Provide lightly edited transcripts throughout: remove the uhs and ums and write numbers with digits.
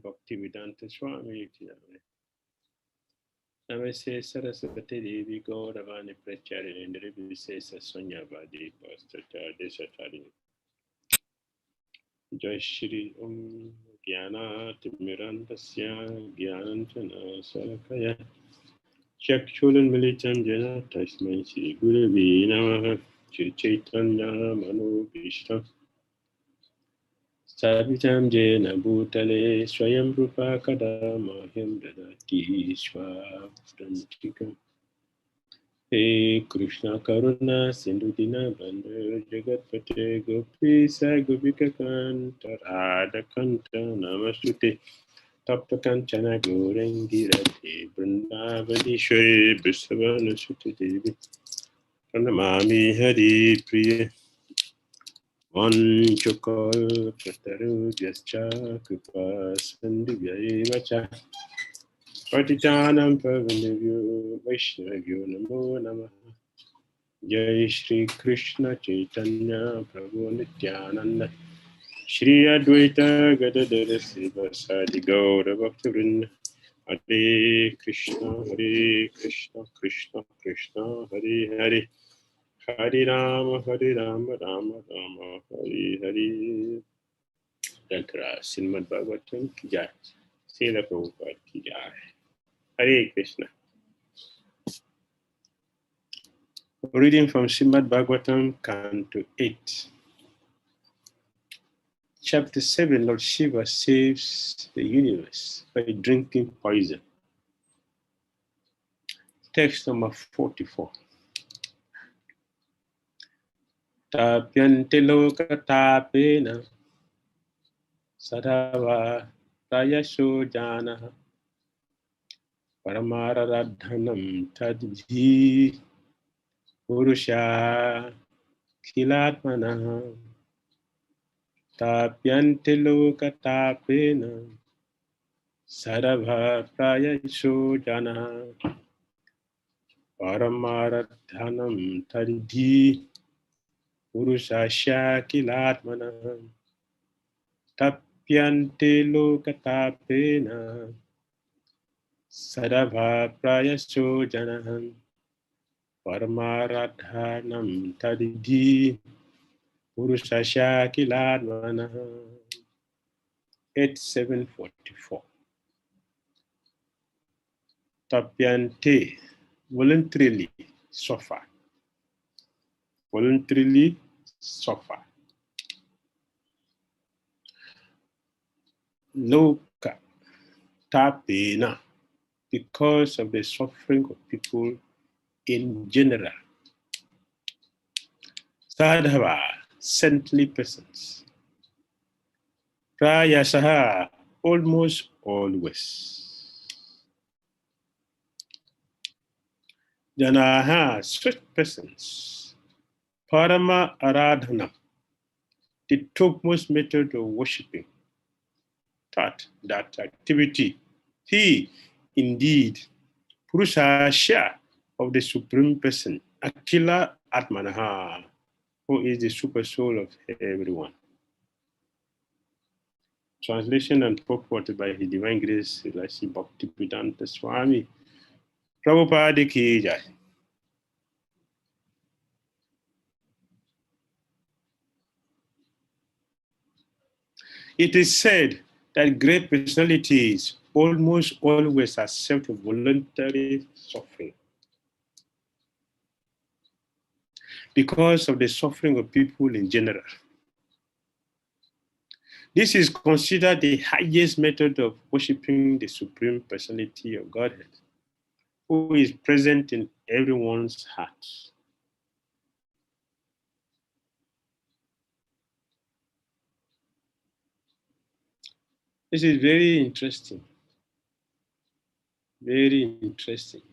Bhakti Dhira Swami. Namaste Saraswati Devi Gauravani Prachari Indri Visesa Sunyavadi Pastata Desatari Jai Shri Gyana Timirandasya Gyananjana Salakaya Chakshulan Militam Jana Tasman Shri Guruvi Namaha Shri Chaitanya Manu Vishnu Savitam Jena Bhutale Swayam Rupa Kadama Himdadati Swastantikam Hey Krishna Karuna Sindhu Dina Bandhu Jagatpate Gopisa Gopika Kanta Radha Kanta Namastute Tapta Kanchana Gorangi Radhe Vrindavadi Shri Vrisavana Suti Devi Pranamami Hari Priya Vanchukal Pataru Jascha Kripa Sandhya Patitanam Pavanavyo Vaishnavyo Namo Namaha Jai Shri Krishna Chaitanya Prabhu Nityananda Shri Advaita Gadadara Sivasadi Gaura Bhaktivinoda Hare Krishna Krishna Krishna Hare Hare Hare Rama Rama Rama Hare Hare Dankara Srimad Bhagavatam Ki Jai Srila Prabhupada Ki Jai Hare Krishna. Reading from Srimad Bhagavatam, Canto 8. Chapter 7, Lord Shiva saves the universe by drinking poison. Text number 44. Tapyante loka tapena sadhava rayasho janaha paramararadhanam tadhi purusha kilatmanaha Tapyante loka tapena sarabha prayasho jana paramaradhanam taridhi purushasya kilatmana tapyante loka tapena sarabha prayasho jana paramaradhanam taridhi purushasya kilatmana 8744. Tapyante, voluntarily suffer. Voluntarily suffer. Loka, tapena, because of the suffering of people in general. Sadhava, saintly persons. Prayasaha, almost always. Janaha, such persons. Parama aradhana, the topmost method of worshipping. That activity. He, indeed, Purusha of the Supreme Person, Akila Atmanaha, who is the super soul of everyone. Translation and purport by His Divine Grace, Bhakti Dhira Swami, Prabhupada Ki Jai. It is said that great personalities almost always accept voluntary suffering because of the suffering of people in general. This is considered the highest method of worshiping the Supreme Personality of Godhead, who is present in everyone's heart. This is very interesting. Very interesting.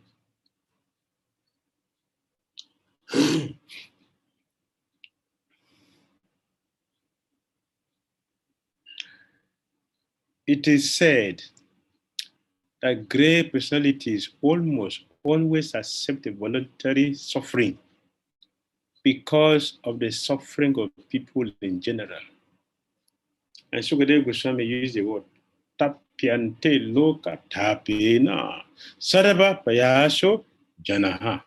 It is said that great personalities almost always accept a voluntary suffering because of the suffering of people in general. And Sukadeva Goswami used the word tapyante loka tapena sarva payaso janaha.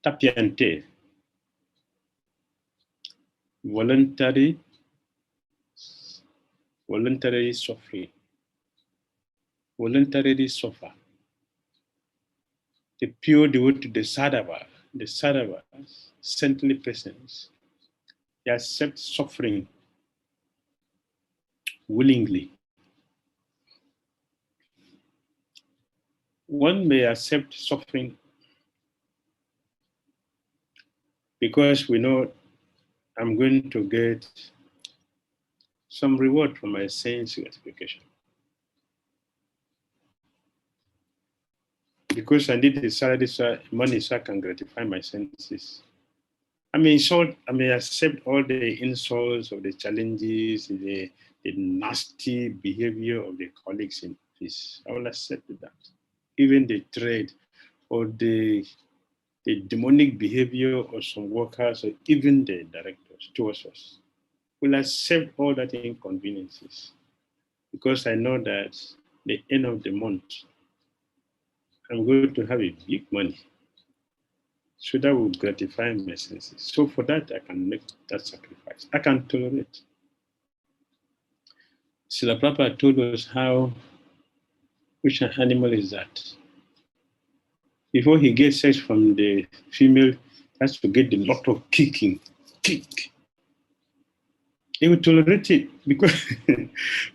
Tapyante, voluntary suffering, voluntarily suffer. The pure devotee, the sadhava, saintly persons, they accept suffering willingly. One may accept suffering because we know I'm going to get some reward from my sense gratification. Because I need the salary, so money, so I can gratify my senses. I may accept all the insults of the challenges, the nasty behavior of the colleagues in office. I will accept that. Even the trade or the demonic behavior of some workers or even the directors towards us. Will accept all that inconveniences because I know that the end of the month, I'm going to have a big money. So that will gratify my senses. So for that, I can make that sacrifice. I can tolerate. Srila Prabhupada told us which animal is that? Before he gets sex from the female, has to get a lot of kicking. Kick. He will tolerate it because,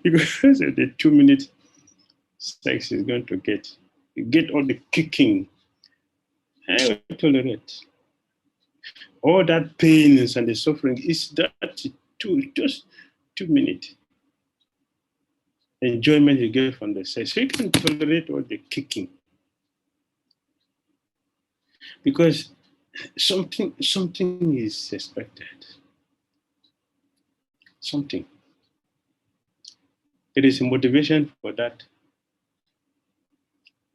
because of the 2-minute sex is going to get. You get all the kicking. I will tolerate. All that pain and the suffering is that just 2 minutes. Enjoyment you get from the sex. So you can tolerate all the kicking. Because something is expected. Something. There is a motivation for that.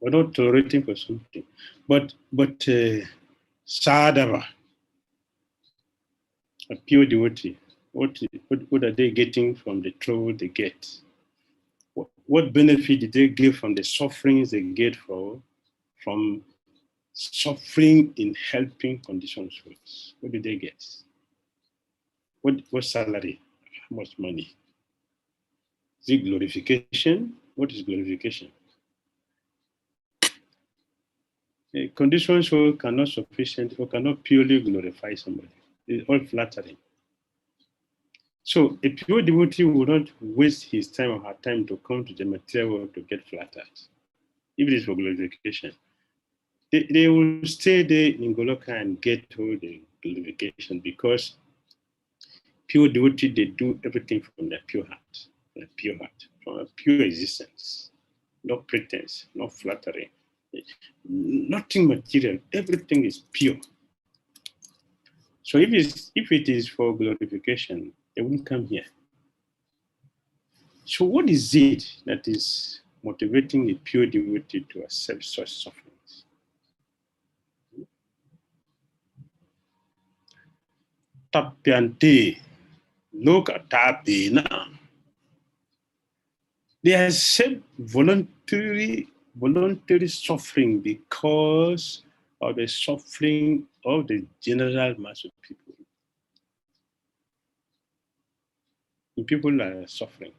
We're not tolerating for something. But sadhava, a pure devotee, what are they getting from the trouble they get? What benefit did they get from the sufferings they get from suffering in helping conditions? What did they get? What salary? How much money? Is it glorification? What is glorification? A conditioned soul cannot sufficient or cannot purely glorify somebody. It's all flattering. So a pure devotee will not waste his time or her time to come to the material world to get flattered, if it is for glorification. They will stay there in Goloka and get all the glorification because pure devotee, they do everything from their pure heart, from a pure existence. No pretense, no flattery, nothing material, everything is pure. So if it is for glorification, they won't come here. So what is it that is motivating a pure devotee to accept such sufferings? Tapyante, loka tapena. They accept voluntary suffering because of the suffering of the general mass of people. And people are suffering.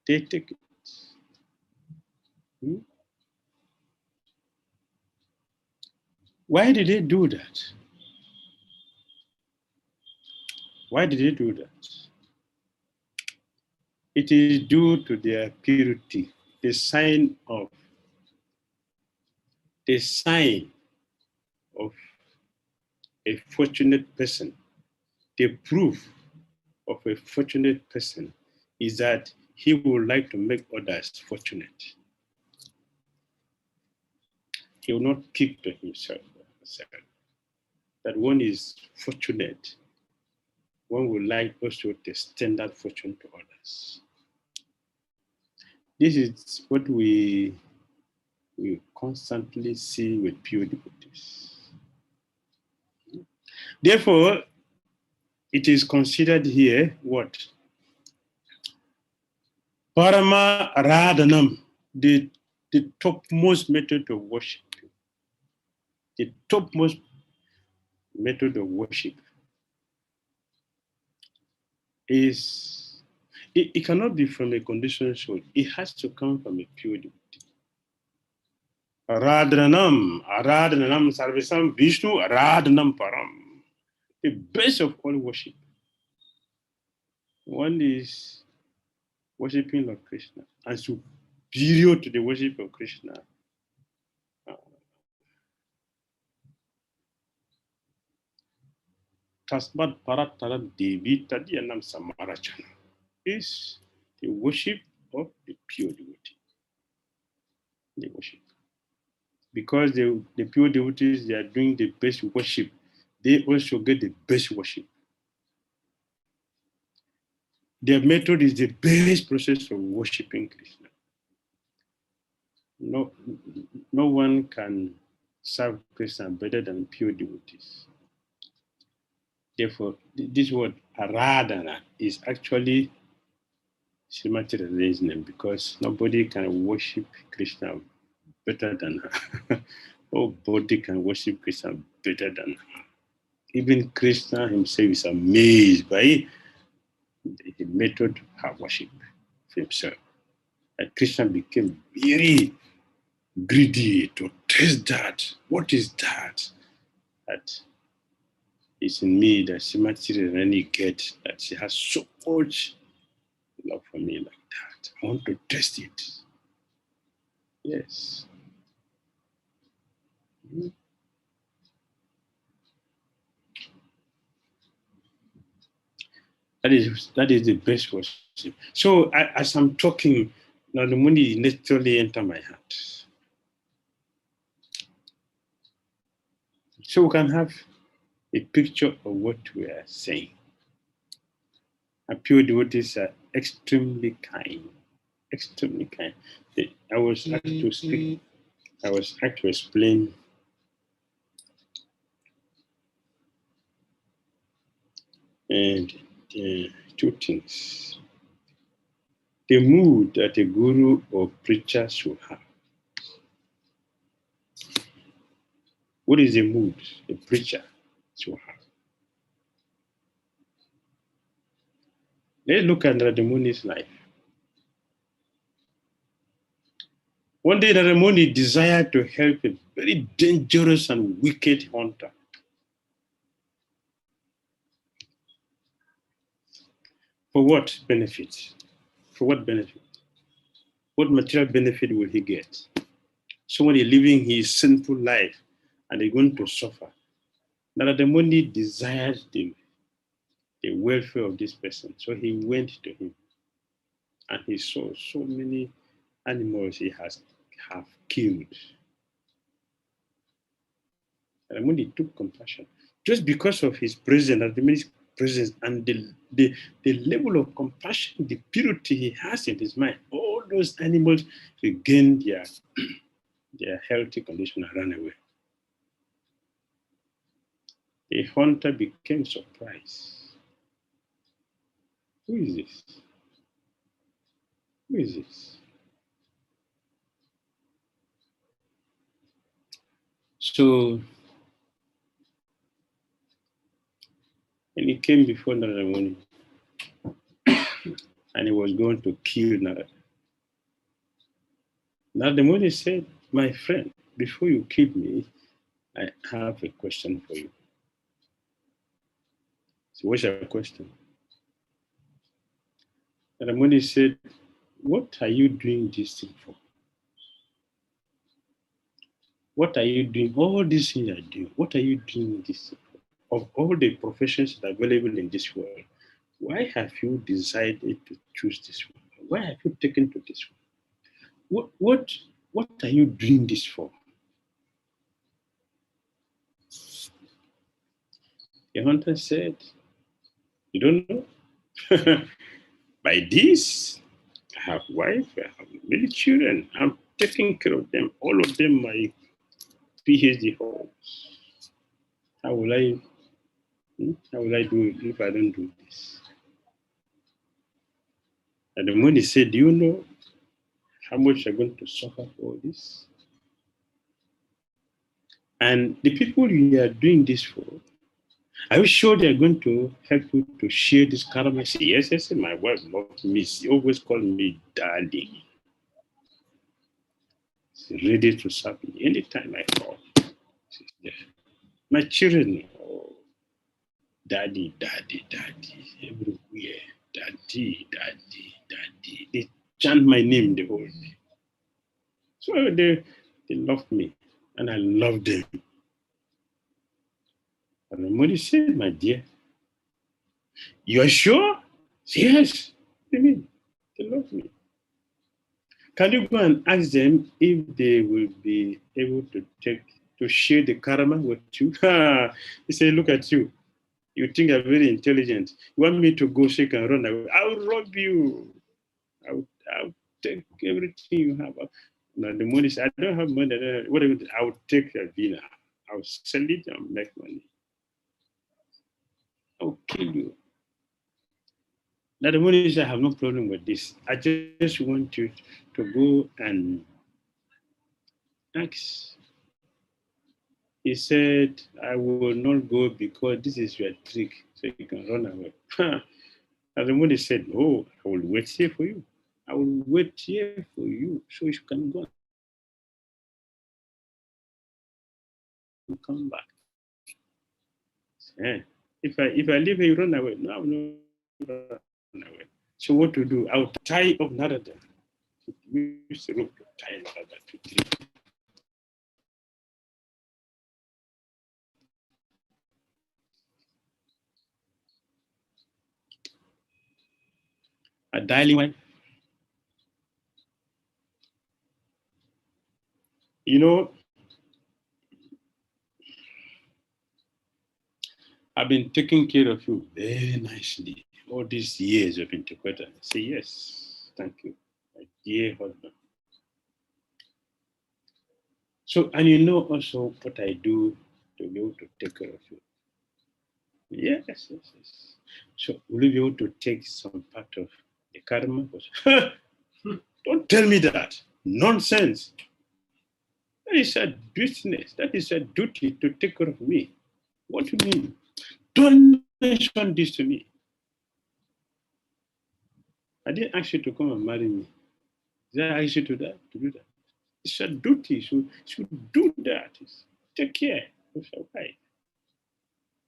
They take it. Why did they do that? Why did they do that? It is due to their purity, the sign of a fortunate person. The proof of a fortunate person is that he would like to make others fortunate. He will not keep to himself. That one is fortunate. One would like also to extend that fortune to others. This is what we we constantly see with pure devotees. Therefore, it is considered here what? Parama Radhanam, the topmost method of worship. The topmost method of worship is, it cannot be from a conditioned soul. It has to come from a pure devotee. Aradhanam, Aradhanam, Sarvesam, Vishnu, Aradhanam Param. The best of all worship. One is worshiping Lord Krishna, and superior to the worship of Krishna. Tasmat Parataram Devi Tadyanam Samarachana is the worship of the pure devotee. The worship. Because the pure devotees, they are doing the best worship, they also get the best worship. Their method is the best process of worshiping Krishna. No one can serve Krishna better than pure devotees. Therefore, this word Aradhana is actually Srimati Radha's name, because nobody can worship Krishna better than her. Nobody can worship Krishna better than her. Even Krishna himself is amazed by the method of her worship for himself. And Krishna became very greedy to test that. What is that? That is in me that Srimati Radharani gets, that she has so much love for me like that. I want to test it. Yes. That is the best worship. So as I'm talking, now the money naturally enter my heart. So we can have a picture of what we are saying. And pure devotees are extremely kind. Extremely kind. I was asked to speak. I was asked to explain and two things. The mood that a guru or preacher should have. What is the mood a preacher should have? Let's look at Radamuni's life. One day, Radhamuni desired to help a very dangerous and wicked hunter. For what benefit? For what benefit? What material benefit will he get? Somebody living his sinful life and they're going to suffer. Radhamuni desired the welfare of this person. So he went to him and he saw so many animals he have killed. Radhamuni took compassion. Just because of his presence, Radhamuni's presence, and the level of compassion, the purity he has in his mind, all those animals regained their healthy condition and ran away. The hunter became surprised. Who is this? Who is this? So when he came before Narada and he was going to kill Narada, Narada said, "My friend, before you kill me, I have a question for you." So what's your question? Narada said, "What are you doing this thing for? What are you doing? All these things you are doing, what are you doing this for? Of all the professions that are available in this world, why have you decided to choose this one? Why have you taken to this one? What are you doing this for?" The hunter said, "You don't know? By this, I have wife, I have many children. taking care of them, all of them my PhD holders. How will I do it if I don't do this? And the money said, do you know how much you're going to suffer for this? And the people you are doing this for, are you sure they're going to help you to share this karma? I say, yes, yes, my wife loves me. She always calls me daddy. She's ready to serve me anytime I call. She's there. My children, oh, daddy, daddy, daddy, everywhere. Daddy, daddy, daddy. They chant my name the whole day. So they love me, and I love them. And the mother said, my dear, you are sure? Yes. What do you mean? They love me. Can you go and ask them if they will be able to share the karma with you? He said, look at you. You think I'm very intelligent. You want me to go shake and run away? I'll rob you. I'll take everything you have. Now the money said, I don't have money. Whatever, I'll take a vina. I'll sell it and make money. I'll kill you. Now the money said, I have no problem with this. I just want you to go and ask. He said, I will not go because this is your trick, so you can run away. And the money said, no, I will wait here for you. I will wait here for you so you can go and come back. Yeah. If I leave here, you run away. No, I will not run away. So what to do? I will tie up another day. Use the rope to tie another to tree. A darling wife. You know, I've been taking care of you very nicely. All these years you've been together. I say, yes, thank you, my dear husband. So, and you know also what I do to be able to take care of you. Yes, yes, yes. So, will you be able to take some part of the karma? Don't tell me that. Nonsense. That is a business. That is a duty to take care of me. What do you mean? Don't mention this to me. I didn't ask you to come and marry me. Did I ask you to do that? It's a duty. You should do that. Take care of your wife.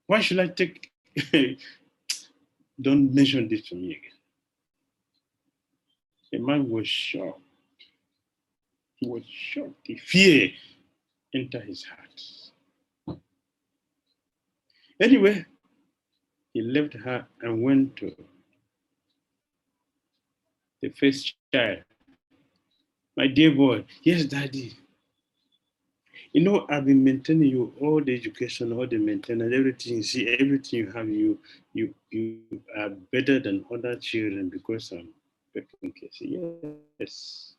Why should I take? Don't mention this to me again. The man was shocked. He was shocked. The fear entered his heart. Anyway, he left her and went to the first child. My dear boy, yes, daddy. You know, I've been maintaining you all the education, all the maintenance, everything. See, everything you have, you are better than other children because I'm taking care. Yes.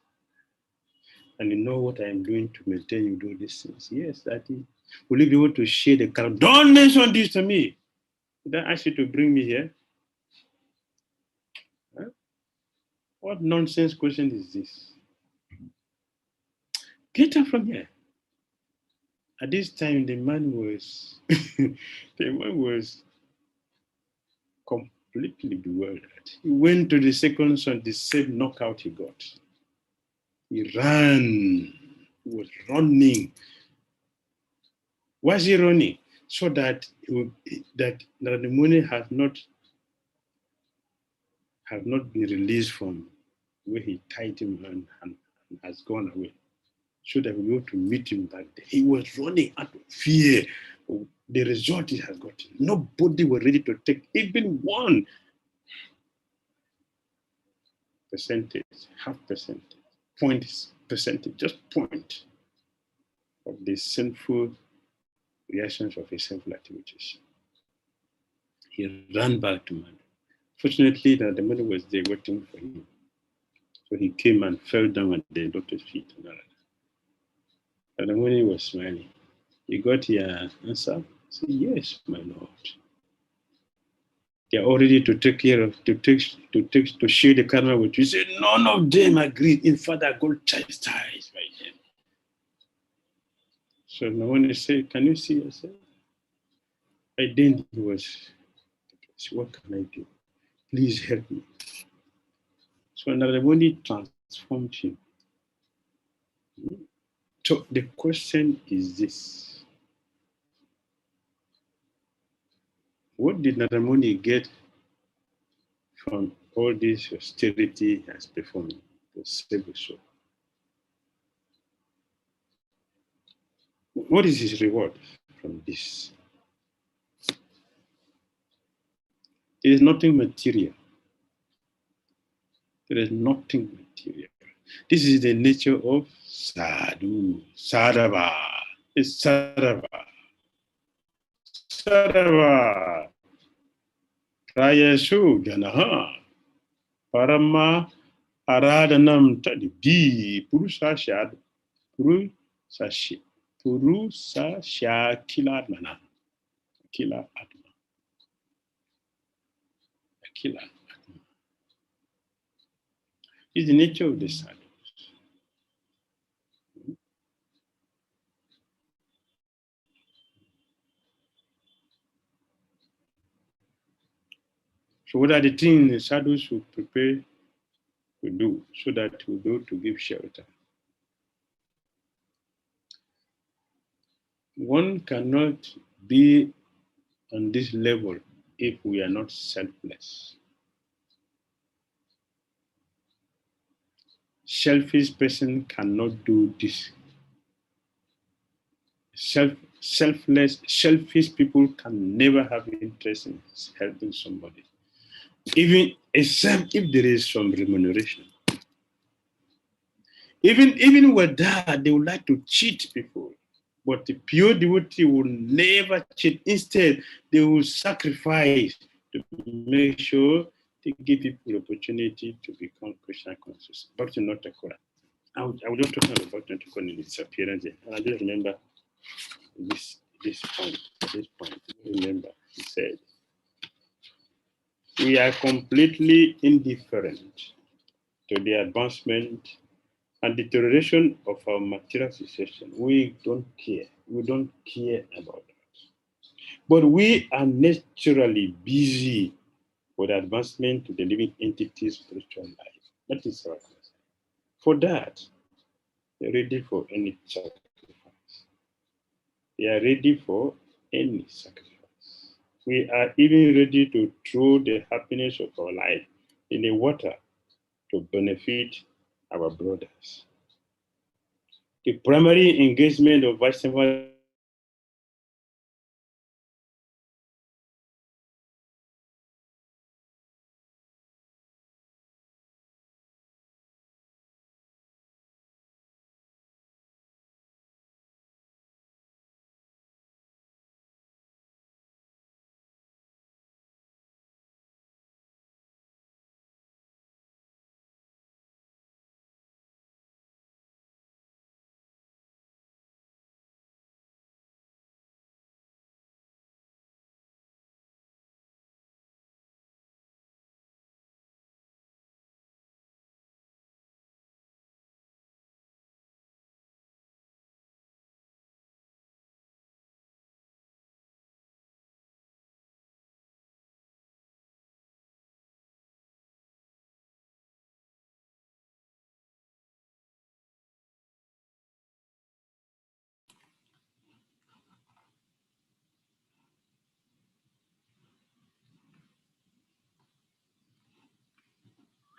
And you know what I'm doing to maintain you do these things. Yes, daddy. Will you be able to share the car? Don't mention this to me. Did I ask you to bring me here? Huh? What nonsense question is this? Get up from here. At this time, the man was completely bewildered. He went to the second son, the same knockout he got. He ran. He was running. Why is he running? So that the money have not been released from where he tied him and has gone away. So that we were to meet him back there. He was running out of fear. The result he has gotten. Nobody was ready to take even 1% half percentage, percentage, just point of the sinful reactions of his sinful activities. He ran back to man. Fortunately, the mother was there waiting for him. So he came and fell down at the doctor's feet. Ramoni was smiling. You got your answer? I said, yes, my lord. They are all ready to take care of, to share the karma with you. He said, none of them agreed. In fact, I got chastised by them. So Ramoni said, can you see yourself? I then he was, what can I do? Please help me. So Ramoni transformed him. So the question is this. What did Naramoni get from all this austerity he has performed to save the soul? What is his reward from this? It is nothing material. There is nothing material. This is the nature of sadhu, sadhava. It's sadhava. Sadhava. Prayasu ganaha. Parama aradhanam tadibdi. Purusashad. Purusa kila atmana. Kila atma. Kila atma. It's the nature of the sadhu. So what are the things the sadhus should prepare to do so that we go to give shelter? One cannot be on this level if we are not selfless. Selfish person cannot do this. Selfish people can never have interest in helping somebody, even except if there is some remuneration. Even with that, they would like to cheat people. But the pure devotee will never cheat. Instead, they will sacrifice to make sure they give people the opportunity to become Krishna conscious. Bhakti Dhira. I was just talking about Bhakti Dhira in its appearance, and I just remember this point. Remember, he said, we are completely indifferent to the advancement and deterioration of our material situation. We don't care. We don't care about that. But we are naturally busy for the advancement to the living entity's spiritual life. That is our concern. For that, we are ready for any sacrifice. We are ready for any sacrifice. We are even ready to throw the happiness of our life in the water to benefit our brothers. The primary engagement of Vaishnava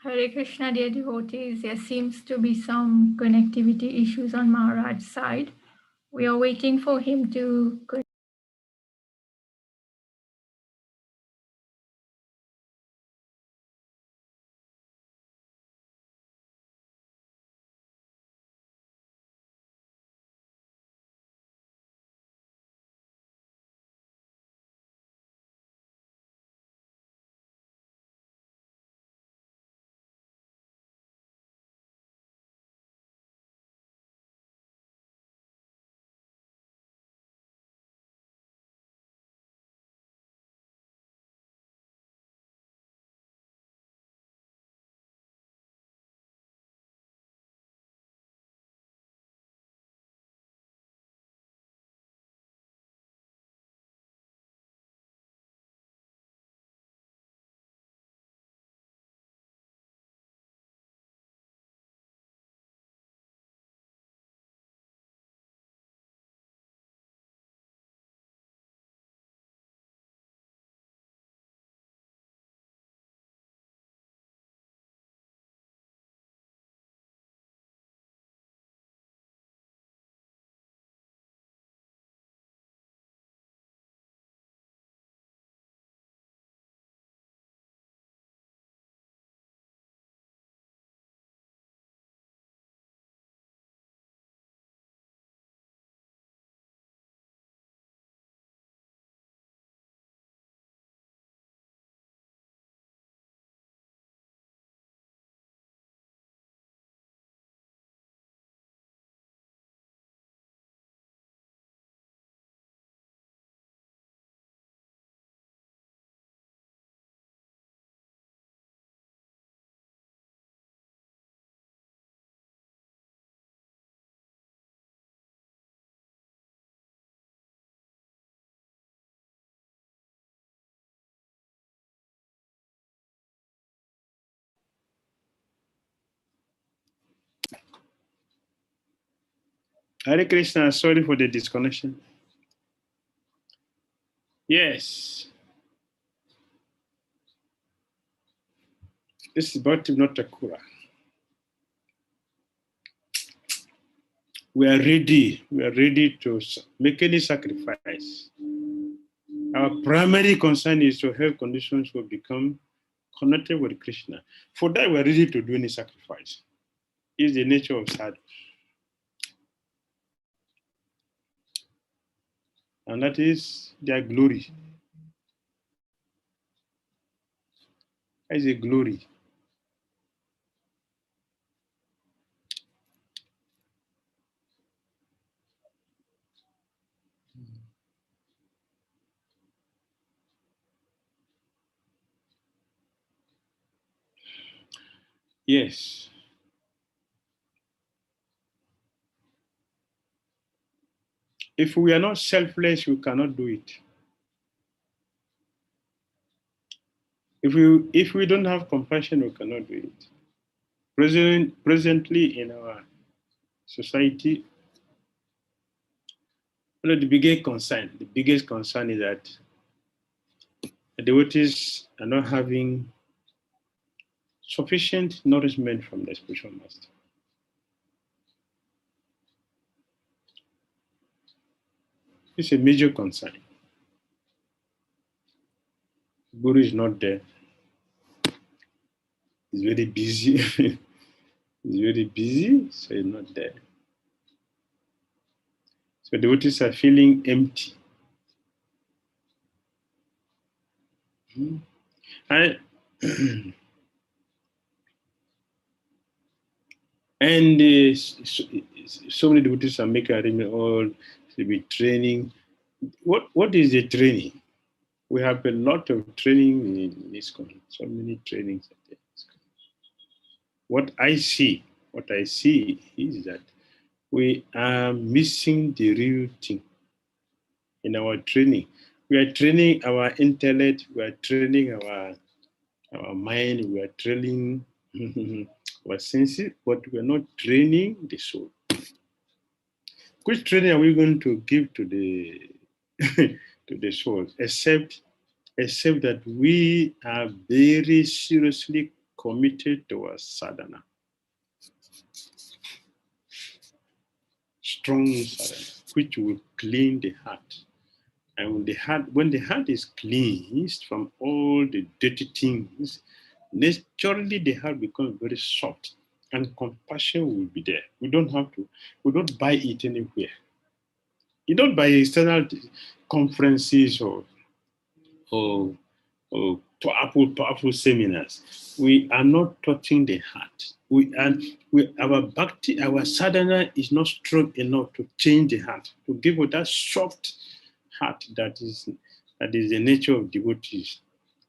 Hare Krishna, dear devotees. There seems to be some connectivity issues on Maharaj's side. We are waiting for him to Hare Krishna, sorry for the disconnection. Yes. This is Bhakti Dhira. We are ready. We are ready to make any sacrifice. Our primary concern is to help conditions who become connected with Krishna. For that, we are ready to do any sacrifice. It's the nature of sadhu. And that is their glory. That is a glory. Yes. If we are not selfless, we cannot do it. If we don't have compassion, we cannot do it. Presently in our society, the biggest concern is that the devotees are not having sufficient nourishment from the spiritual master. It's a major concern. Guru is not there. He's very busy. He's very busy, so he's not there. So devotees are feeling empty. And, and so many devotees are making arrangements all to be training. What is the training? We have a lot of training in ISKCON, so many trainings. What I see is that we are missing the real thing in our training. We are training our intellect, we are training our mind, we are training our senses, but we are not training the soul. Which training are we going to give to the to the soul, except that we are very seriously committed to our sadhana. Strong sadhana, which will clean the heart. And when the heart is cleansed from all the dirty things, naturally the heart becomes very soft and compassion will be there. We don't buy it anywhere. You don't buy external conferences or powerful seminars. We are not touching the heart. Our bhakti, our sadhana is not strong enough to change the heart, to give us that soft heart that is the nature of devotees.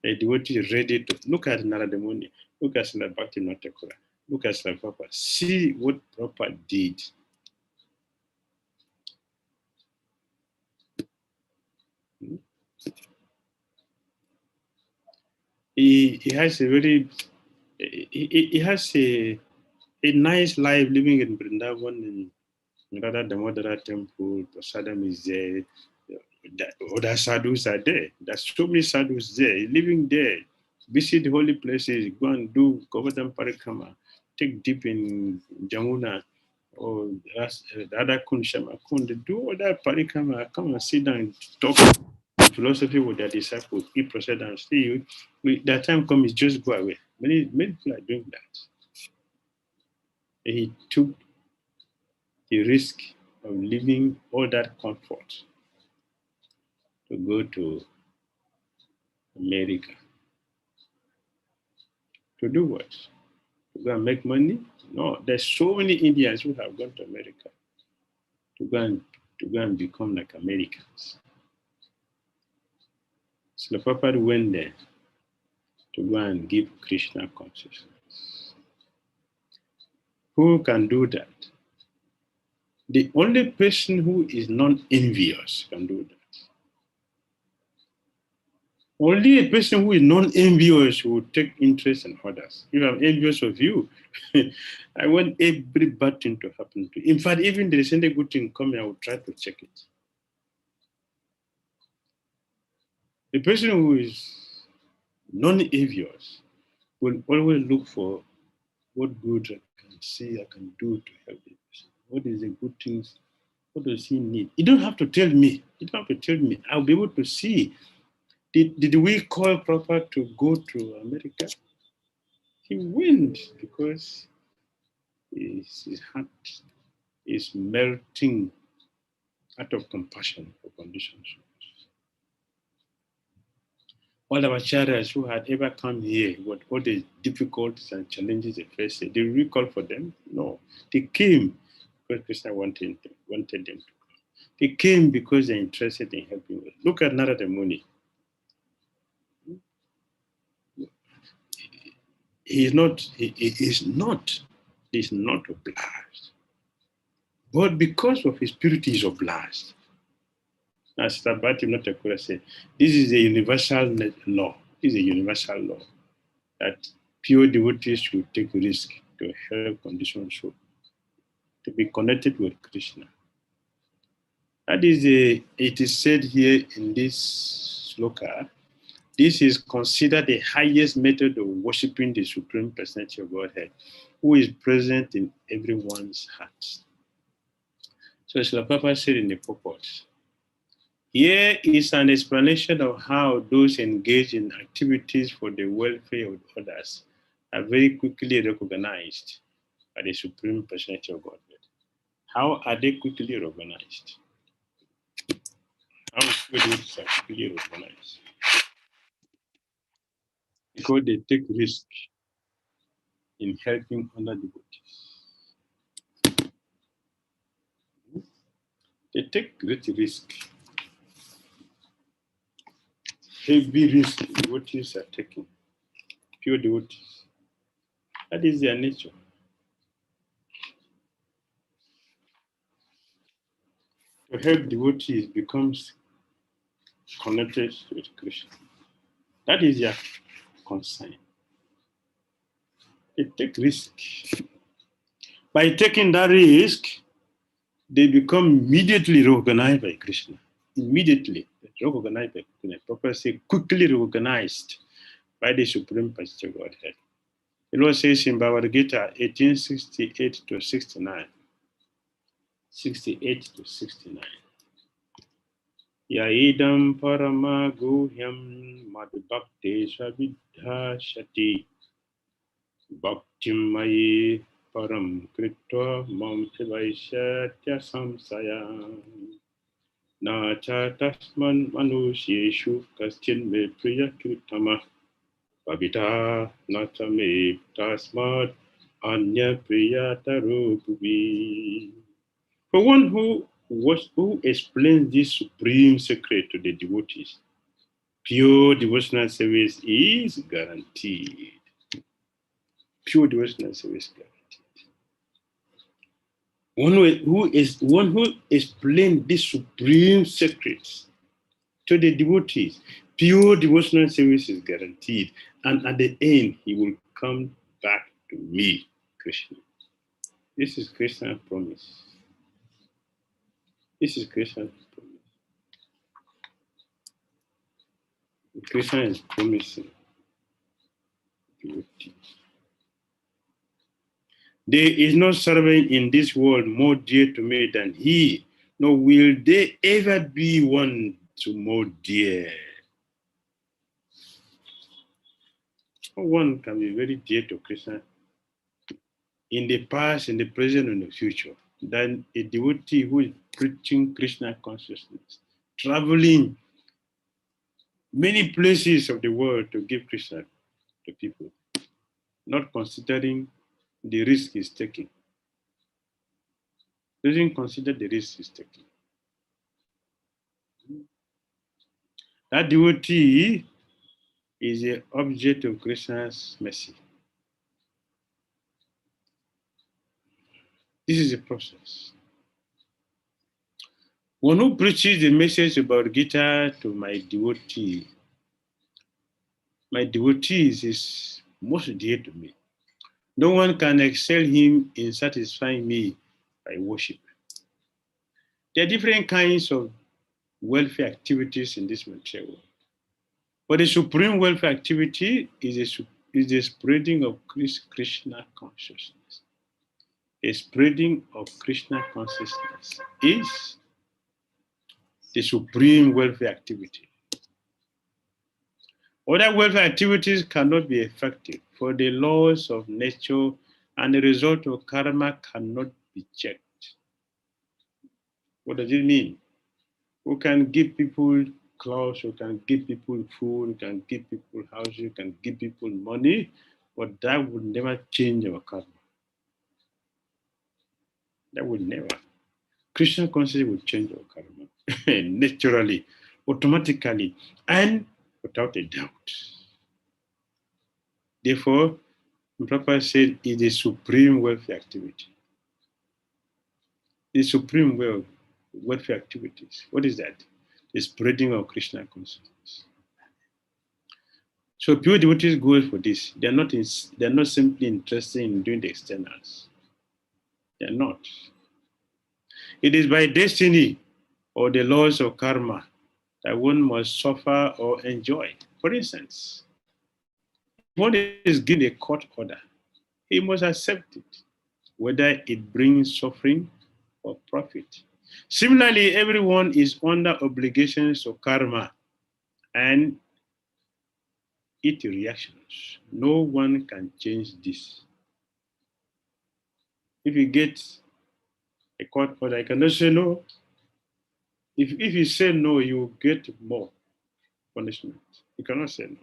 A devotee is ready to look at Narada Muni, look at Srila Bhakti Notakura, look at Srila Prabhupada, see what Prabhupada did. He has a very nice life living in Vrindavan in Dhira Damodara temple. Prasadam is there. Other sadhus are there. There's so many sadhus there, living there. Visit holy places, go and do Govardhan Parikrama, take dip in Jamuna or Radha Kund, Shama Kund, do all that Parikrama, come and sit down and talk philosophy with their disciples, eat prasadam and see that time comes, just go away. Many people are doing that. He took the risk of leaving all that comfort to go to America. To do what? To go and make money? No, there's so many Indians who have gone to America to go and become like Americans. So the Prabhupada went there to go and give Krishna consciousness. Who can do that? The only person who is non-envious can do that. Only a person who is non-envious will take interest in others. If I'm envious of you, I want every bad thing to happen to you. In fact, even the same good thing coming, I will try to check it. The person who is non-envious will always look for what good I can see, I can do to help the person. What is the good things? What does he need? You don't have to tell me. You don't have to tell me. I'll be able to see. Did we call Papa to go to America? He went because his heart is melting out of compassion for conditions. All our children who had ever come here with all the difficulties and challenges they faced, did we call for them? No. They came because Krishna wanted them to come. They came because they're interested in helping us. Look at Narada Muni. He's not obliged. But because of his purity, he's obliged. As Bhakti Dhira Damodara said, this is a universal law. This is a universal law that pure devotees should take risk to help conditioned souls to be connected with Krishna. That is it is said here in this sloka. This is considered the highest method of worshiping the Supreme Personality of Godhead, who is present in everyone's heart. So Srila Prabhupada said in the purport, here is an explanation of how those engaged in activities for the welfare of others are very quickly recognized by the Supreme Personality of Godhead. How are they quickly recognized? How are they quickly recognized? Because they take risk in helping other devotees. They take great risk. Heavy risk devotees are taking. Pure devotees. That is their nature. To help devotees becomes connected with Krishna. That is their concern. They take risk. By taking that risk, they become immediately recognized by Krishna. Immediately recognized by Krishna. Prabhupada say quickly recognized by the Supreme Personality of Godhead. The Lord says in Bhagavad Gita 18:68 to 69. 68 to 69. Yaidam parama guhyam madhbhakti svavidha shati bhaktim mayi param kritva mam sivaishatya samsaya na cha tasman manusyeshu kaschin me priya kirtama bhavita nata me tasmat anya priyataro bhuvi. For one who explains this supreme secret to the devotees, pure devotional service is guaranteed. Pure devotional service guaranteed. One who explains this supreme secret to the devotees, pure devotional service is guaranteed, and at the end he will come back to me, Krishna. This is Krishna's promise. This is Krishna's promise. Krishna is promising devotees. There is no servant in this world more dear to me than he, nor will there ever be one to more dear. No one can be very dear to Krishna in the past, in the present, and the future than a devotee who is preaching Krishna consciousness, traveling many places of the world to give Krishna to people, not considering the risk he's taking. Doesn't consider the risk he's taking. That devotee is the object of Krishna's mercy. This is a process. One who preaches the message about Gita to my devotee my devotees is most dear to me. No one can excel him in satisfying me by worship. There are different kinds of welfare activities in this material world. But the supreme welfare activity is the spreading of Krishna consciousness. A spreading of Krishna consciousness is the supreme welfare activity. Other welfare activities cannot be effective, for the laws of nature and the result of karma cannot be checked. What does it mean? We can give people clothes, we can give people food, we can give people houses, we can give people money, but that would never change our karma. That would never. Christian consciousness will change our karma naturally, automatically, and without a doubt. Therefore, Prabhupada said it's a supreme welfare activity. The supreme welfare activities. What is that? The spreading of Krishna consciousness. So pure devotees go for this. They're not simply interested in doing the externals. They're not. It is by destiny or the laws of karma that one must suffer or enjoy. For instance, if one is given a court order, he must accept it, whether it brings suffering or profit. Similarly, everyone is under obligations of karma and its reactions. No one can change this. If you get a court order, I cannot say no. If you say no, you will get more punishment. You cannot say no.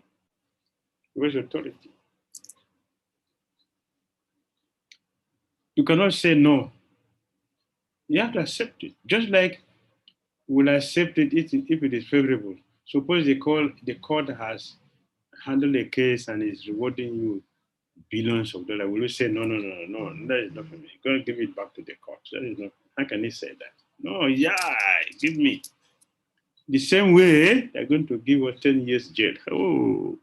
Where's authority? You cannot say no. You have to accept it. Just like we'll accept it if it is favorable. Suppose the court has handled a case and is rewarding you billions of dollars. Will you say no, that is not for me. Go give it back to the court. That is not. How can he say that? No, yeah, give me. The same way they're going to give us 10 years jail. Oh,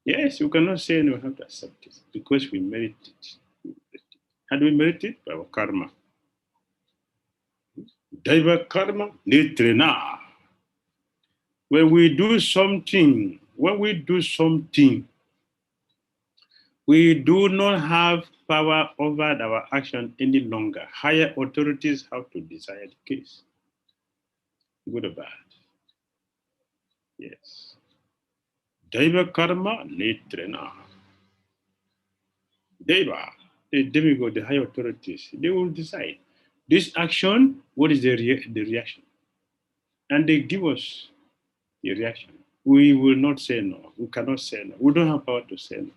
yes, you cannot say no. We have to accept it because we merit it. How do we merit it? By our karma. Daiva karma nitrena. When we do something, we do not have power over our action any longer. Higher authorities have to decide the case. Good or bad? Yes. Daiva karma nitrena. Deva, the demigod, the higher authorities, they will decide. This action, what is the reaction? And they give us the reaction. We will not say no. We cannot say no. We don't have power to say no.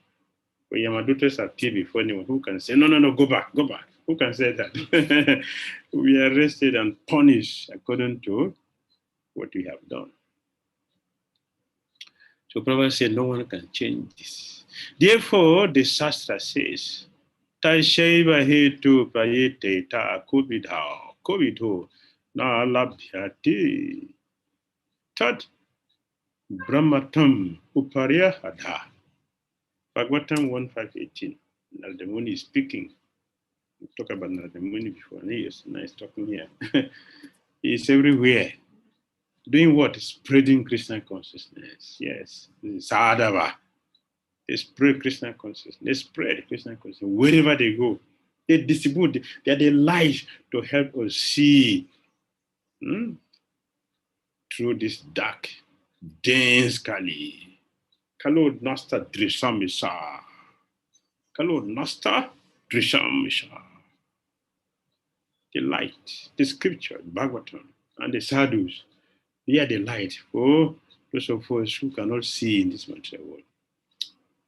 When Yamadutas appear before anyone, who can say, no, go back. Who can say that? We are arrested and punished according to what we have done. So Prabhupada said, no one can change this. Therefore, the Shastra says, Tashaiva hetu prayete ta kovidho na labhyati tat brahmatam uparyahadha. Bhagavatam 1.5.18. Narada Muni is speaking. We talked about Narada Muni before. Yes, nice talking here. He's everywhere. Doing what? Spreading Krishna consciousness. Yes. Sadhava. They spread Krishna consciousness. They spread Krishna consciousness. Wherever they go, they distribute. They are the light to help us see through this dark, dense Kali. Kalo Nasta Drishamisa. Kalo Nasta Drishamisa. The light, the scripture, Bhagavatam, and the sadhus, they are the light for those of us who cannot see in this material world.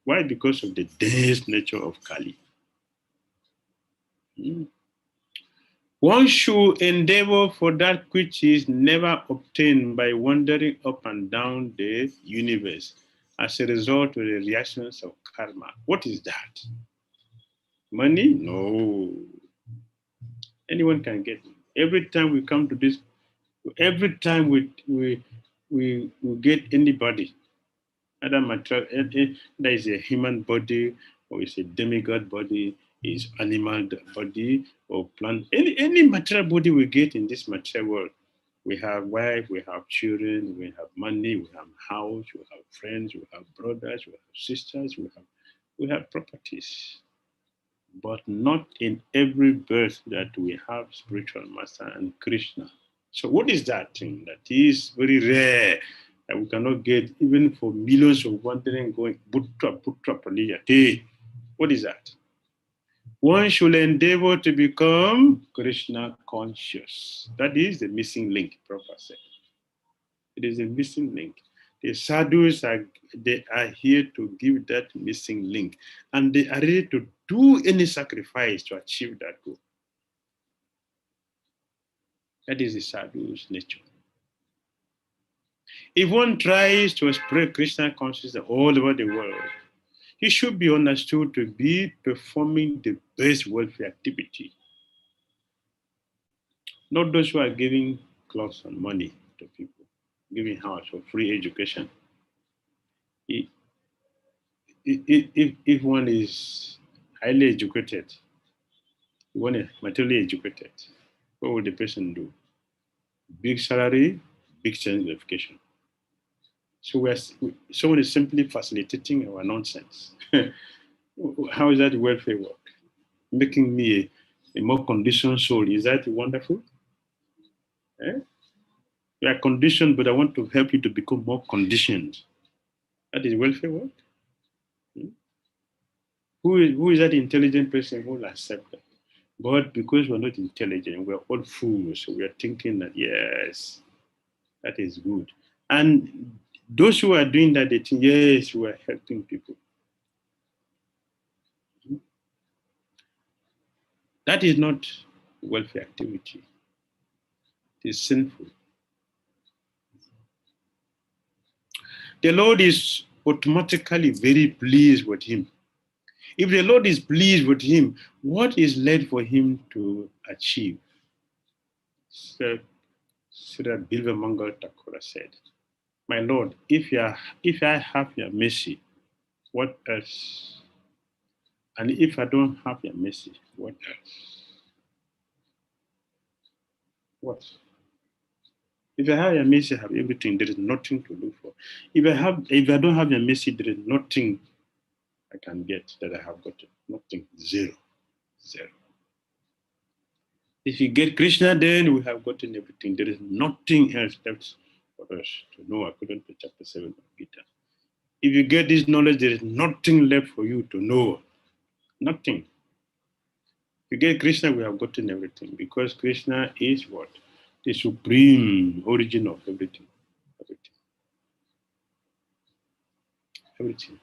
Why? Because of the dense nature of Kali. One should endeavor for that which is never obtained by wandering up and down the universe as a result of the reactions of karma. What is that? Money? No. Anyone can get it. Every time we come to this, every time we get anybody, Other material, there is a human body, or is a demigod body, is animal body, or plant. Any material body we get in this material world. We have wife, we have children, we have money, we have house, we have friends, we have brothers, we have sisters, we have properties. But not in every birth that we have spiritual master and Krishna. So what is that thing that is very rare that we cannot get even for millions of wandering going putra paliya? Hey, what is that? One should endeavor to become Krishna conscious. That is the missing link, Prabhupada said. It is a missing link. The sadhus they are here to give that missing link, and they are ready to do any sacrifice to achieve that goal. That is the sadhu's nature. If one tries to spread Krishna consciousness all over the world, he should be understood to be performing the best welfare activity. Not those who are giving clothes and money to people, giving house for free education. If one is highly educated, one is materially educated, what will the person do? Big salary, big chance of education. So someone is simply facilitating our nonsense. How is that welfare work? Making me a more conditioned soul. Is that wonderful? Eh? You are conditioned, but I want to help you to become more conditioned. That is welfare work. Who is that intelligent person who will accept that? But because we're not intelligent, we're all fools. So we are thinking that, yes, that is good. And those who are doing that, they think, yes, we are helping people. That is not welfare activity. It is sinful. The Lord is automatically very pleased with him. If the Lord is pleased with him, what is left for him to achieve? Sri Bilva Mangal Thakura said, my Lord, if I have your mercy, what else? And if I don't have your mercy, what else? What? If I have your mercy, I have everything. There is nothing to look for. If I don't have your mercy, there is nothing I can get that I have gotten. Nothing. Zero. If you get Krishna, then we have gotten everything. There is nothing else left for us to know according to chapter 7 of Gita. If you get this knowledge, there is nothing left for you to know. Nothing. If you get Krishna, we have gotten everything, because Krishna is what? The supreme origin of everything. Everything.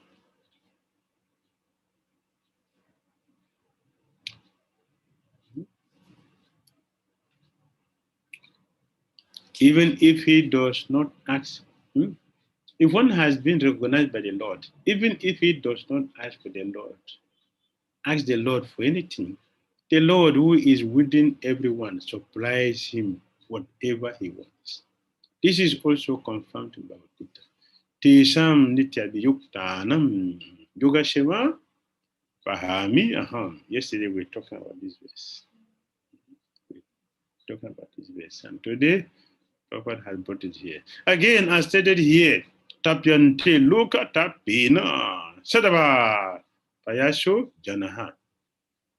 Even if he does not ask, if one has been recognized by the Lord, even if he does not ask for the Lord, ask the Lord for anything, the Lord who is within everyone supplies him whatever he wants. This is also confirmed in Bhagavad Gita. Tesam nityabhiyuktanam yoga sheva pahami aham. Yesterday we were talking about this verse. And today, Prabhupada has brought it here. Again, as stated here, tapyante loka tapina sadava payasho janaha.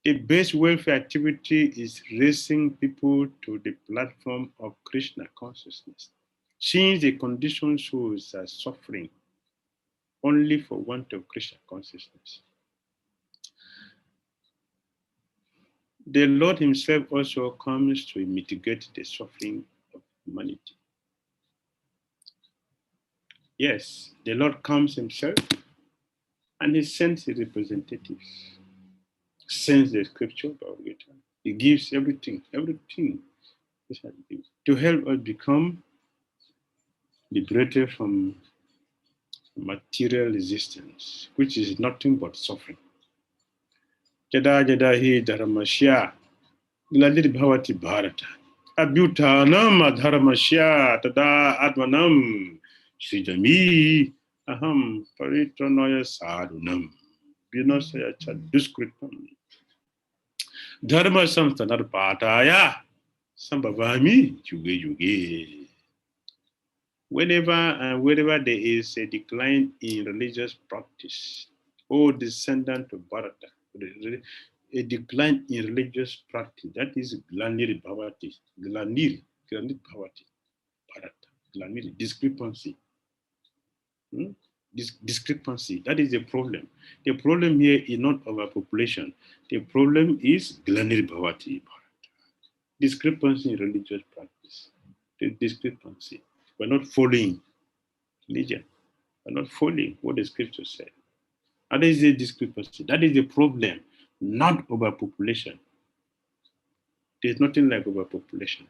The best welfare activity is raising people to the platform of Krishna consciousness, since the conditioned souls are suffering only for want of Krishna consciousness. The Lord himself also comes to mitigate the suffering of humanity. Yes, the Lord comes himself and he sends his representatives, sends the scripture, he gives everything to help us become liberated from material resistance, which is nothing but suffering. Jada jada hi dharmasya gladir bhavati bharata abhyutanam adharmasya tada atmanam srijami Aham, Paritonoya Sadunam, Binosaya Chaduskripam, Dharma Samstanar Pataya, Sambhavami, Yuge Yuge. Whenever and wherever there is a decline in religious practice, or descendant of Bharata, a decline in religious practice, that is Glanir Bhavati, Glanir Bhavati, Bharata, Glanir, discrepancy. This discrepancy, that is the problem. The problem here is not overpopulation. The problem is Glanir Bhavati, Bharata. Discrepancy in religious practice. The discrepancy. We're not following religion. We're not following what the scripture said. That is the discrepancy. That is the problem, not overpopulation. There's nothing like overpopulation.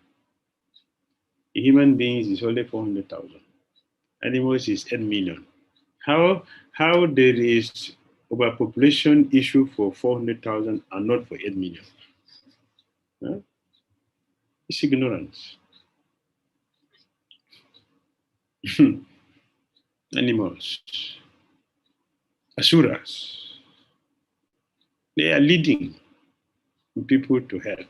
Human beings is only 400,000. Animals is 8 million. How there is overpopulation issue for 400,000 and not for 8 million? Huh? It's ignorance. Animals, asuras, they are leading people to hell.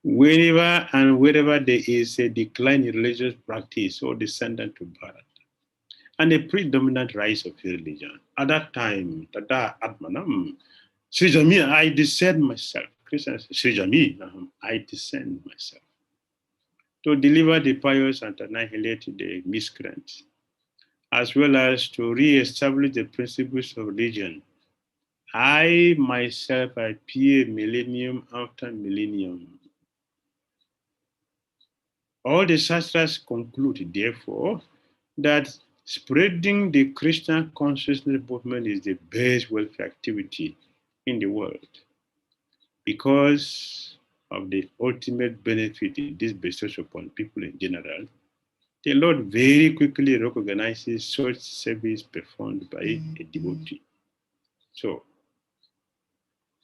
Whenever and wherever there is a decline in religious practice or descendant to Bharat, and a predominant rise of religion, at that time, Tada Atmanam, Srijami, I descend myself. Christians, Srijami, I descend myself to deliver the pious and annihilate the miscreants, as well as to re-establish the principles of religion. I myself appear millennium after millennium. All the Shastras conclude, therefore, that spreading the Krishna consciousness movement is the best welfare activity in the world because of the ultimate benefit this bestows upon people in general. The Lord very quickly recognizes such service performed by a devotee. So,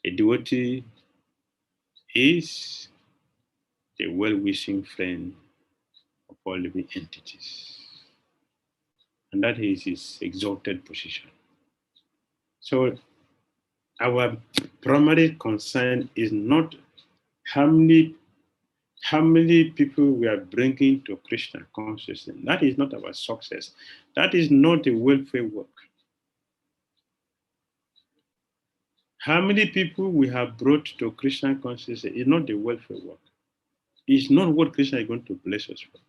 a devotee is the well-wishing friend of all living entities. And that is his exalted position. So, our primary concern is not how many people we are bringing to Krishna consciousness. That is not our success. That is not a welfare work. How many people we have brought to Krishna consciousness is not the welfare work. It's not what Krishna is going to bless us for.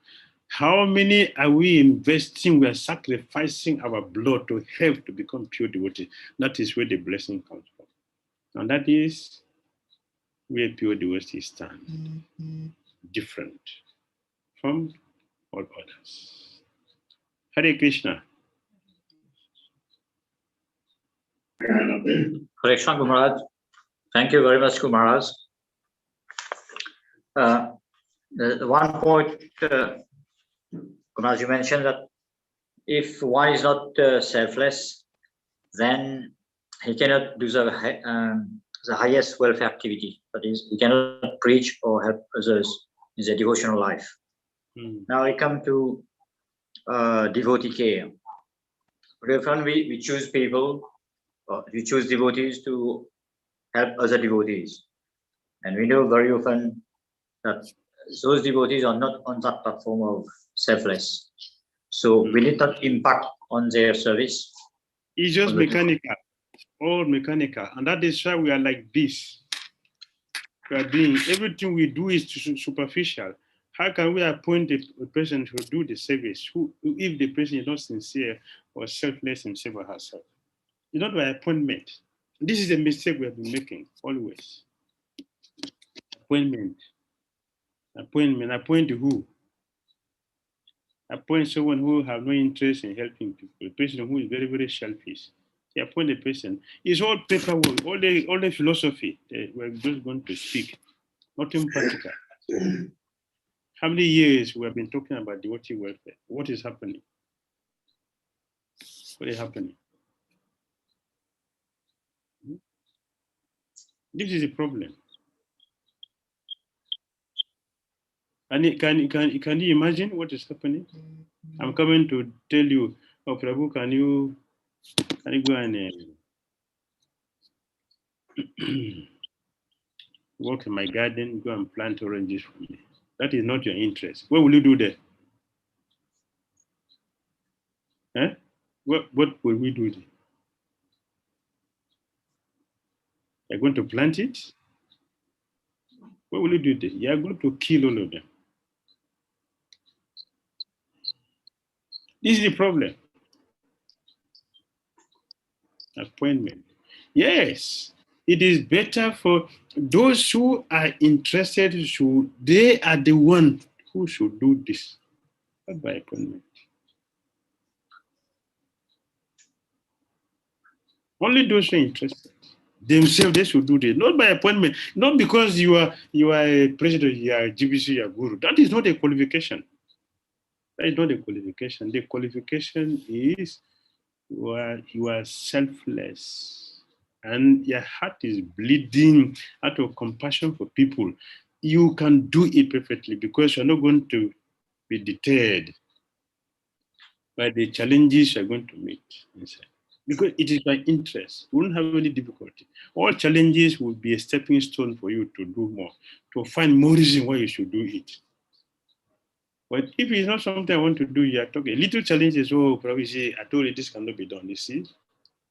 How many are we investing? We are sacrificing our blood to help to become pure devotees. That is where the blessing comes from. And that is where pure devotees stand, different from all others. Hare Krishna. Hare Krishna, Gumaraj. Thank you very much, Gumaraj. One point, Gumaraj, you mentioned that if one is not selfless, then he cannot do the highest welfare activity. That is, he cannot preach or help others in their devotional life. Now we come to devotee care. Very often we choose people, we choose devotees to help other devotees. And we know very often that those devotees are not on that platform of selfless. So will it not impact on their service? It's just mechanical, all mechanical. And that is why we are like this. We are doing, everything we do is superficial. How can we appoint a person to do the service who, if the person is not sincere or selfless himself or herself? It's not by appointment. This is a mistake we have been making always. Appointment. Appoint who? Appoint someone who have no interest in helping people, a person who is very, very selfish. They appoint a person. It's all paperwork, all the philosophy. We're just going to speak, nothing practical. How many years we have been talking about devotee welfare? What is happening? What is happening? This is a problem. And can you imagine what is happening? I'm coming to tell you, oh Prabhu, can you go and work in my garden, go and plant oranges for me? That is not your interest. What will you do there? Huh? What will we do there? You're going to plant it? What will you do there? You're going to kill all of them. This is the problem. Appointment. Yes, it is better for those who are interested. They are the one who should do this, not by appointment. Only those who are interested themselves, they should do this, not by appointment. Not because you are a president, you are a GBC, you are a guru. That is not a qualification. That is not a qualification. The qualification is you are selfless and your heart is bleeding out of compassion for people. You can do it perfectly because you're not going to be deterred by the challenges you're going to meet inside. Because it is by interest. You won't have any difficulty. All challenges will be a stepping stone for you to do more, to find more reason why you should do it. But if it's not something I want to do, you are talking. Little challenges, oh, probably say, I told you this cannot be done. You see?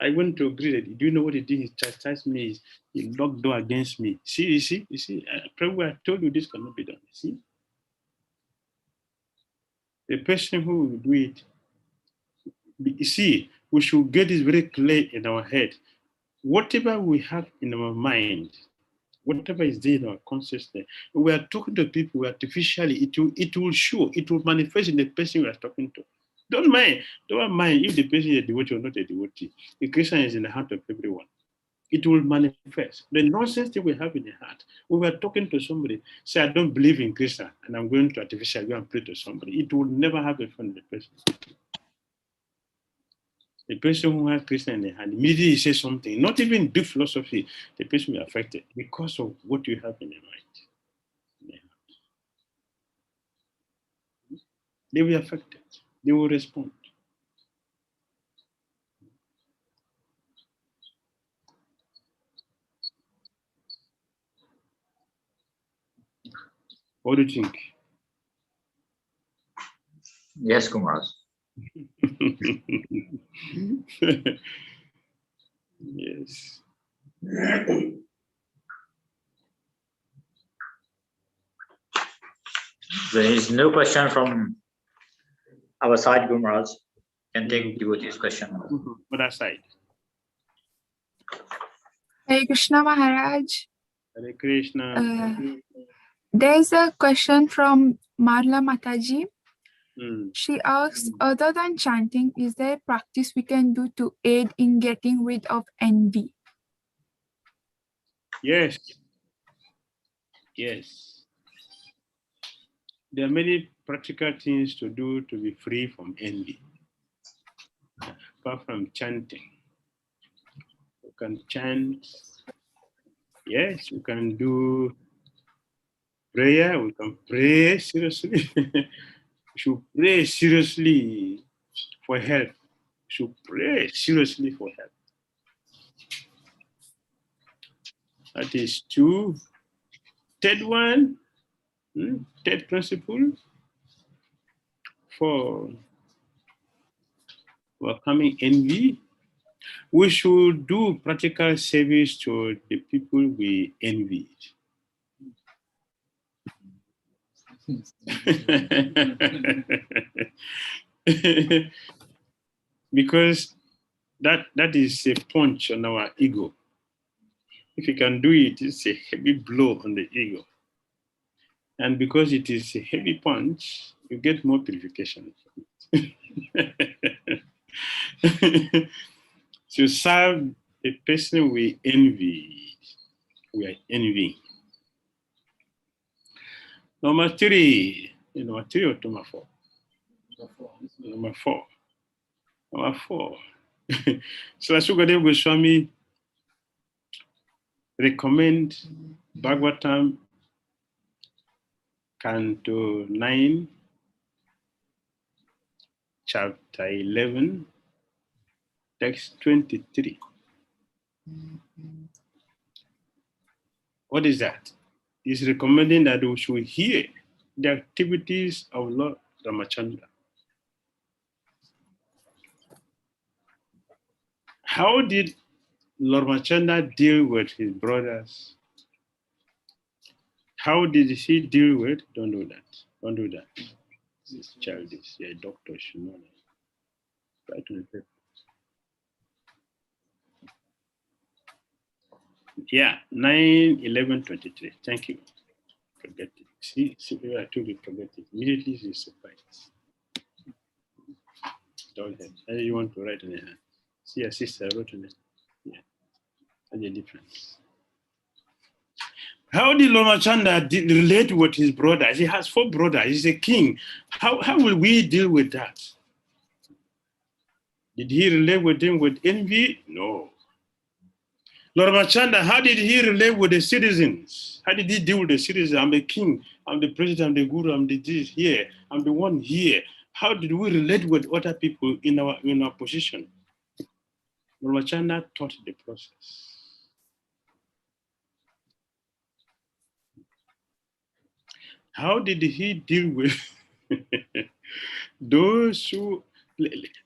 I went to agree that, do you know what he did? He chastised me. He locked door against me. See, you see, probably I told you this cannot be done. You see? The person who will do it, you see, we should get this very clear in our head. Whatever we have in our mind, whatever is there in our consciousness, we are talking to people artificially, it will show, it will manifest in the person we are talking to. Don't mind if the person is a devotee or not a devotee. The Christian is in the heart of everyone. It will manifest. The nonsense that we have in the heart. We were talking to somebody, say, I don't believe in Krishna, and I'm going to artificially go and pray to somebody. It will never have a fun in the person. The person who has Krishna in the hand, immediately he says something, not even deep philosophy, the person will be affected because of what you have in your mind. They will be affected. They will respond. What do you think? Yes, Kumar. Yes. There is no question from our side, Gumraj. Can take devotee's question. What that side? Hare Krishna Maharaj. Hare Krishna. There's a question from Marla Mataji. Mm. She asks, other than chanting, is there a practice we can do to aid in getting rid of envy? Yes. Yes. There are many practical things to do to be free from envy. Apart from chanting. You can chant. Yes, you can do prayer. We can pray seriously. You should pray seriously for help. You should pray seriously for help. That is 2. Third one, third principle for overcoming envy. We should do practical service to the people we envy. Because that is a punch on our ego. If you can do it, it's a heavy blow on the ego. And because it is a heavy punch, you get more purification. To serve a person we envy, we are envying. Number 3. Number 3 or number 4? Number 4. Number 4. So Sukadev Goswami recommend Bhagavatam Canto 9, chapter 11, text 23. What is that? He's recommending that we should hear the activities of Lord Ramachandra. How did Lord Ramachandra deal with his brothers? How did he deal with? Don't do that. Don't do that. This is childish. You're a doctor, you should know that. Try to repeat. Yeah, 9/11/23. Thank you. Forget it. See, I told you forget it. Immediately you surprised. Don't have. You want to write on your hand. See, your sister wrote on it. Yeah, that's the difference. How did Lord Ramachandra relate with his brothers? He has 4 brothers. He's a king. How will we deal with that? Did he relate with them with envy? No. Lord Ramachandra, how did he relate with the citizens? How did he deal with the citizens? I'm the king, I'm the president, I'm the guru, I'm the this here, I'm the one here. How did we relate with other people in our position? Lord Ramachandra taught the process. How did he deal with those who,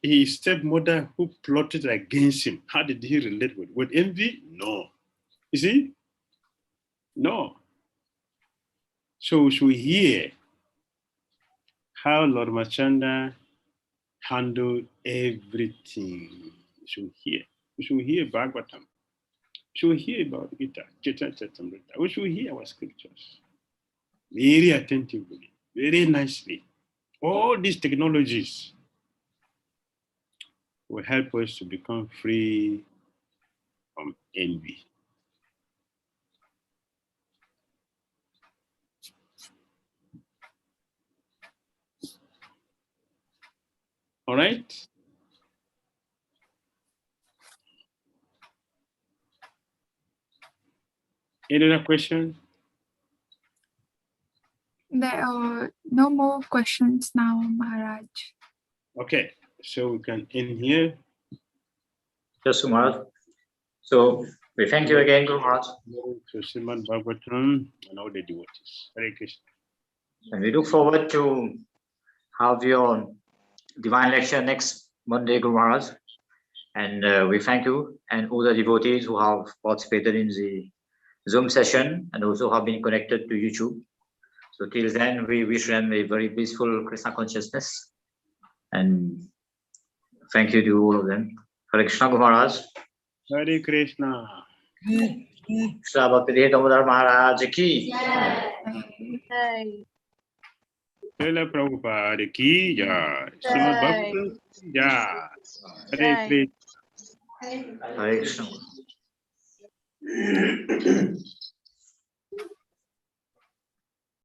his stepmother who plotted against him? How did he relate with? With envy? No. You see? No. So we should hear how Lord Ramachandra handled everything. We should hear. We should hear Bhagavatam. We should hear about Gita, Chaitanya. We should hear our scriptures very attentively, very nicely. All these technologies will help us to become free from envy. All right? Any other question? There are no more questions now, Maharaj. Okay, so we can end here. Yes, Maharaj. So we thank you again, Guru Maharaj. So Srimad Bhagavatam and all the devotees. Hare Krishna. And we look forward to have your divine lecture next Monday, Guru Maharaj. And we thank you and all the devotees who have participated in the Zoom session and also have been connected to YouTube. So till then, we wish them a very peaceful Krishna consciousness. And thank you to all of them. Hare Krishna, Guru Maharaj. Hare Krishna. Krishna Bhakti Dhira Damodara Maharaj ki. Srila Prabhupada ki jai. Srimad Bhagavatam ki jai. Hare Krishna. Hare Krishna.